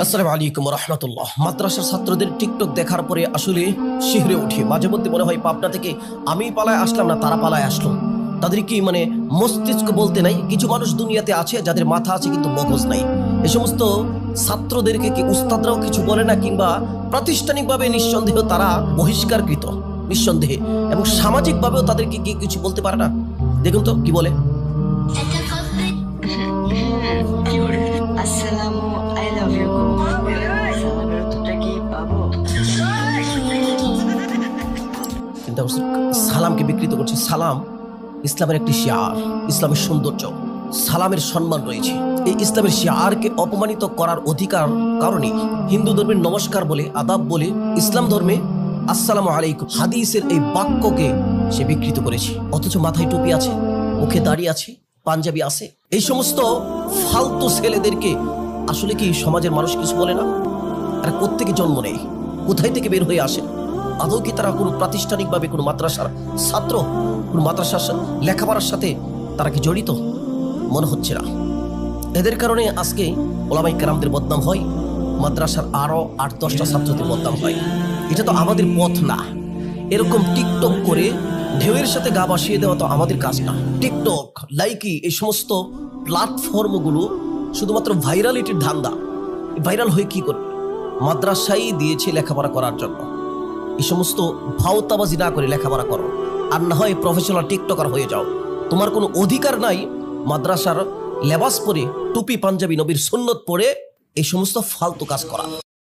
আসসালামু আলাইকুম রহমতুল্লাহ। মাদ্রাসার ছাত্রদের টিকটক দেখার পরে আসলে শিহরে উঠি। মাঝে মধ্যে মনে হয় পাবনা থেকে আমি পালায় আসলাম না তারা পালায় আসলো। তাদের কি মস্তিষ্ক বলতে নাই? কিছু মানুষ দুনিয়াতে আছে যাদের মাথা আছে কিন্তু মগজ নাই। এই সমস্ত ছাত্রদেরকে কি উস্তাদরাও কিছু বলে না, কিংবা প্রাতিষ্ঠানিকভাবে নিঃসন্দেহ তারা বহিষ্কারকৃত নিঃসন্দেহে, এবং সামাজিকভাবেও তাদেরকে কি কিছু বলতে পারে না? দেখুন তো কি বলে। আসসালামু আই লাভ ইউ সালামের উত্তরটা কি পাবো? চিন্তা করছেন, সালামকে বিকৃত করছে। সালাম ইসলামের একটি শিয়ার, ইসলামের সৌন্দর্য, সালামের সম্মান রয়েছে। এই ইসলামের শিয়ারকে অপমানিত করার অধিকার কারণে হিন্দু ধর্মের নমস্কার বলে, আদাব বলে, ইসলাম ধর্মে আসসালামু আলাইকুম হাদিসের এই বাক্যকে সে বিকৃত করেছে। অথচ মাথায় টুপি আছে, মুখে দাড়ি আছে, পাঞ্জাবি আছে। এই সমস্ত ফালতু ছেলেদেরকে আসলে কি সমাজের মানুষ কিছু বলে না? তারা কোত্থেকে জন্ম নেয়, কোথায় থেকে বের হয়ে আসে? আদৌ কি তারা কোনো প্রাতিষ্ঠানিকভাবে কোনো মাদ্রাসার ছাত্র, কোনো মাদ্রাসার লেখাপড়ার সাথে তারা কি জড়িত? মনে হচ্ছে না। এদের কারণে আজকে ওলামায়ে কেরামদের বদনাম হয়, মাদ্রাসার আরো 8-10টা ছাত্রদের বদনাম হয়। এটা তো আমাদের পথ না। এরকম টিকটক করে ঢেউয়ের সাথে গা ভাসিয়ে দেওয়া তো আমাদের কাজ না। টিকটক, লাইকি, এই সমস্ত প্ল্যাটফর্মগুলো শুধুমাত্র ভাইরালিটির ধান্দা। ভাইরাল হয়ে কি করবে? মাদ্রাসাই দিয়েছে লেখাপড়া করার জন্য। এই সমস্ত ভাওতাবাজি না করে লেখাপড়া করো, আর না হয় প্রফেশনাল টিকটকার হয়ে যাও। তোমার কোনো অধিকার নাই মাদ্রাসার লেবাস পরে, টুপি পাঞ্জাবি নবীর সুন্নত পরে এই সমস্ত ফালতু কাজ করা।